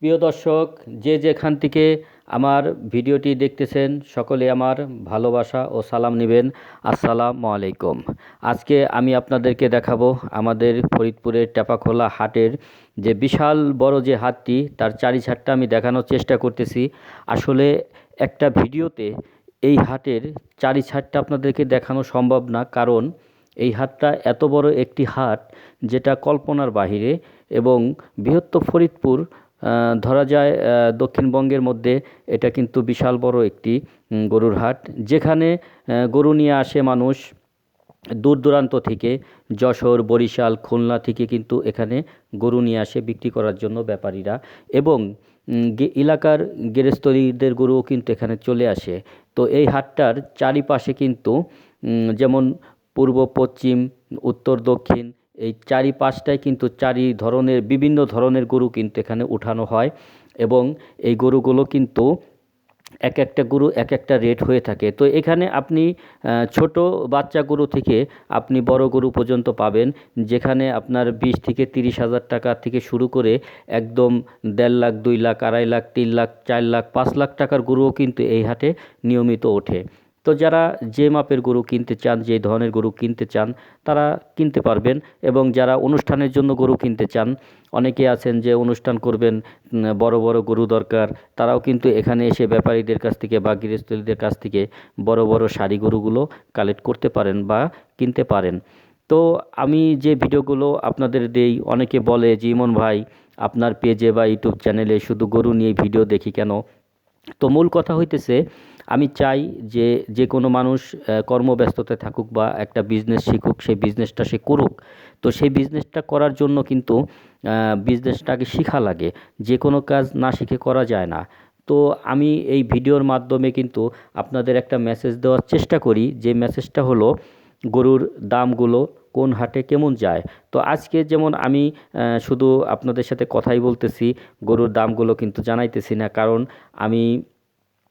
প্রিয় দর্শক, যে যেখান থেকে আমার ভিডিওটি দেখতেছেন সকলে আমার ভালোবাসা ও সালাম নেবেন। আসসালামু আলাইকুম। আজকে আমি আপনাদেরকে দেখাবো আমাদের ফরিদপুরের টেপাখোলা হাটের যে বিশাল বড় যে হাটটি, তার চারিছাটটা আমি দেখানোর চেষ্টা করতেছি। আসলে একটা ভিডিওতে এই হাটের চারিছাটটা আপনাদেরকে দেখানো সম্ভব না, কারণ এই হাটটা এত বড় একটি হাট যেটা কল্পনার বাহিরে। এবং বৃহত্তর ফরিদপুর ধরা যায় দক্ষিণবঙ্গের মধ্যে এটা কিন্তু বিশাল বড় একটি গরুর হাট, যেখানে গরু নিয়ে আসে মানুষ দূর দূরান্ত থেকে। যশোর, বরিশাল, খুলনা থেকে কিন্তু এখানে গরু নিয়ে আসে বিক্রি করার জন্য ব্যাপারীরা। এবং এলাকার গেরস্থলীদের গরুও কিন্তু এখানে চলে আসে। তো এই হাটটার চারিপাশে কিন্তু যেমন পূর্ব, পশ্চিম, উত্তর, দক্ষিণ, এই চারিপাশটায় কিন্তু বিভিন্ন ধরনের গরু কিন্তু এখানে উঠানো হয়। এবং এই গরুগুলো কিন্তু এক একটা গরু এক একটা রেট হয়ে থাকে। তো এখানে আপনি ছোট বাচ্চা গরু থেকে আপনি বড় গরু পর্যন্ত পাবেন, যেখানে আপনার 20 থেকে 30 হাজার টাকা থেকে শুরু করে একদম 1.5 লাখ, 2 লাখ, 2.5 লাখ, 3 লাখ, 4 লাখ, 5 লাখ টাকার গরুও কিন্তু এই হাটে নিয়মিত ওঠে। তো যারা যে মাপের গরু কিনতে চান, যে ধরনের গরু কিনতে চান, তারা কিনতে পারবেন। এবং যারা অনুষ্ঠানের জন্য গরু কিনতে চান, অনেকে আছেন যে অনুষ্ঠান করবেন, বড় বড় গরু দরকার, তারাও কিন্তু এখানে এসে ব্যাপারীদের কাছ থেকে বা গৃহস্থলীদের কাছ থেকে বড় বড় সারি গরুগুলো কালেক্ট করতে পারেন বা কিনতে পারেন। তো আমি যে ভিডিওগুলো আপনাদের দেই, অনেকে বলে যে ইমন ভাই, আপনার পেজে বা ইউটিউব চ্যানেলে শুধু গরু নিয়ে ভিডিও দেখি কেন? তো মূল কথা হইতেছে, আমি চাই যে যে কোনো মানুষ কর্মব্যস্ততায় থাকুক বা একটা বিজনেস শিখুক, সেই বিজনেসটা সে করুক। তো সেই বিজনেসটা করার জন্য কিন্তু বিজনেসটাকে শেখা লাগে। যে কোনো কাজ না শিখে করা যায় না। তো আমি এই ভিডিওর মাধ্যমে কিন্তু আপনাদের একটা মেসেজ দেওয়ার চেষ্টা করি, যে মেসেজটা হলো গরুর দামগুলো কোন হাটে কেমন যায়। তো আজকে যেমন আমি শুধু আপনাদের সাথে কথাই বলতেছি, গরুর দামগুলো কিন্তু জানাইতেছি না, কারণ আমি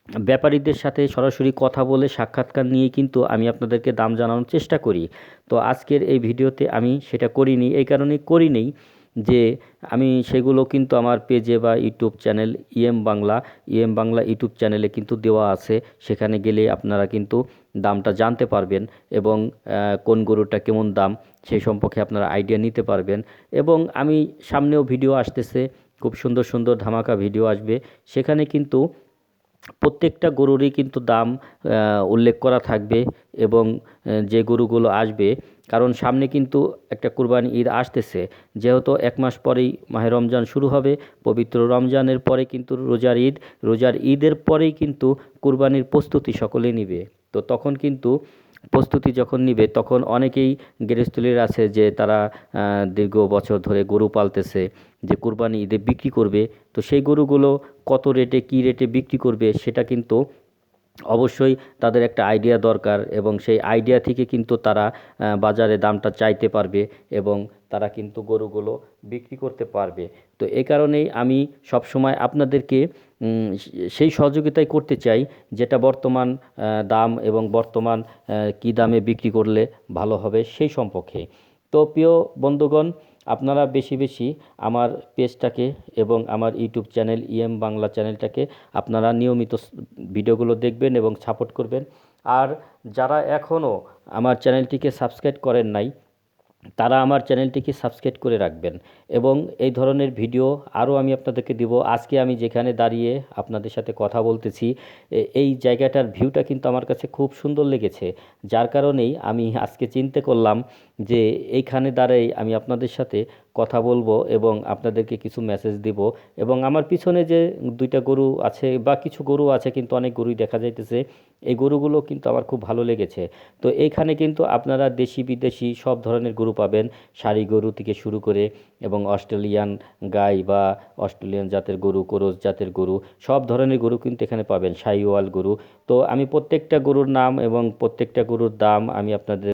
ব্যাপারীদের সাথে সরাসরি কথা বলে সাক্ষাৎকার নিয়ে কিন্তু আমি আপনাদেরকে দাম জানানোর চেষ্টা করি। তো আজকের এই ভিডিওতে আমি সেটা করিনি, এই কারণেই করিনি যে আমি সেগুলো কিন্তু আমার পেজে বা YouTube channel E M Bangla YouTube চ্যানেলে কিন্তু দেওয়া আছে। সেখানে গেলে আপনারা কিন্তু দামটা জানতে পারবেন এবং কোন গরুটা কেমন দাম সেই সম্পর্কে আপনারা আইডিয়া নিতে পারবেন। এবং আমি সামনেও ভিডিও আসতেছে, খুব সুন্দর সুন্দর ধামাকা ভিডিও আসবে, সেখানে কিন্তু প্রত্যেকটা গরুরই কিন্তু দাম উল্লেখ করা থাকবে। এবং যে গরুগুলো আসবে, কারণ সামনে কিন্তু একটা কুরবানি ঈদ আসতেছে, যেহেতু 1 মাস পরেই মাহে রমজান শুরু হবে। পবিত্র রমজানের পরে কিন্তু রোজার ঈদের পরেই কিন্তু কুরবানির প্রস্তুতি সকলে নিবে। তো তখন কিন্তু প্রস্তুতি যখন নিবে, তখন অনেকেই গৃহস্থলীর আছে যে তারা দীর্ঘ বছর ধরে গরু পালতেছে, যে কুরবানি ঈদে বিক্রি করবে। তো সেই গরুগুলো কত রেটে, কী রেটে বিক্রি করবে, সেটা কিন্তু অবশ্যই তাদের একটা আইডিয়া দরকার। এবং সেই আইডিয়া থেকে কিন্তু তারা বাজারে দামটা চাইতে পারবে এবং তারা কিন্তু গরুগুলো বিক্রি করতে পারবে। তো এই কারণেই আমি সবসময় আপনাদেরকে সেই সহযোগিতাই করতে চাই, যেটা বর্তমান দাম এবং বর্তমান কী দামে বিক্রি করলে ভালো হবে সেই সম্পর্কে। তো প্রিয় বন্ধুগণ, আপনারা বেশি বেশি আমার পেজটাকে এবং আমার ইউটিউব চ্যানেল বাংলা চ্যানেলটাকে আপনারা নিয়মিত ভিডিওগুলো দেখবেন এবং সাপোর্ট করবেন। আর যারা এখনও আমার চ্যানেলটিকে সাবস্ক্রাইব করেন নাই, তারা আমার চ্যানেলটিকে সাবস্ক্রাইব করে রাখবেন। এবং এই ধরনের ভিডিও আরও আমি আপনাদেরকে দিব। আজকে আমি যেখানে দাঁড়িয়ে আপনাদের সাথে কথা বলতেছি, এই জায়গাটার ভিউটা কিন্তু আমার কাছে খুব সুন্দর লেগেছে, যার কারণেই আমি আজকে চিন্তা করলাম যে এইখানে দাঁড়াই আমি আপনাদের সাথে কথা বলবো এবং আপনাদেরকে কিছু মেসেজ দিব। এবং আমার পিছনে যে 2টা গরু আছে বা কিছু গরু আছে, কিন্তু অনেক গরুই দেখা যাইতেছে, এই গরুগুলো কিন্তু আমার খুব ভালো লেগেছে। তো এইখানে কিন্তু আপনারা দেশি বিদেশি সব ধরনের গরু পাবেন, সারি গরু থেকে শুরু করে এবং অস্ট্রেলিয়ান গাই বা অস্ট্রেলিয়ান জাতের গরু, ক্রস জাতের গরু, সব ধরনের গরু কিন্তু এখানে পাবেন, শাহিওয়াল গরু। তো আমি প্রত্যেকটা গরুর নাম এবং প্রত্যেকটা গরুর দাম আমি আপনাদের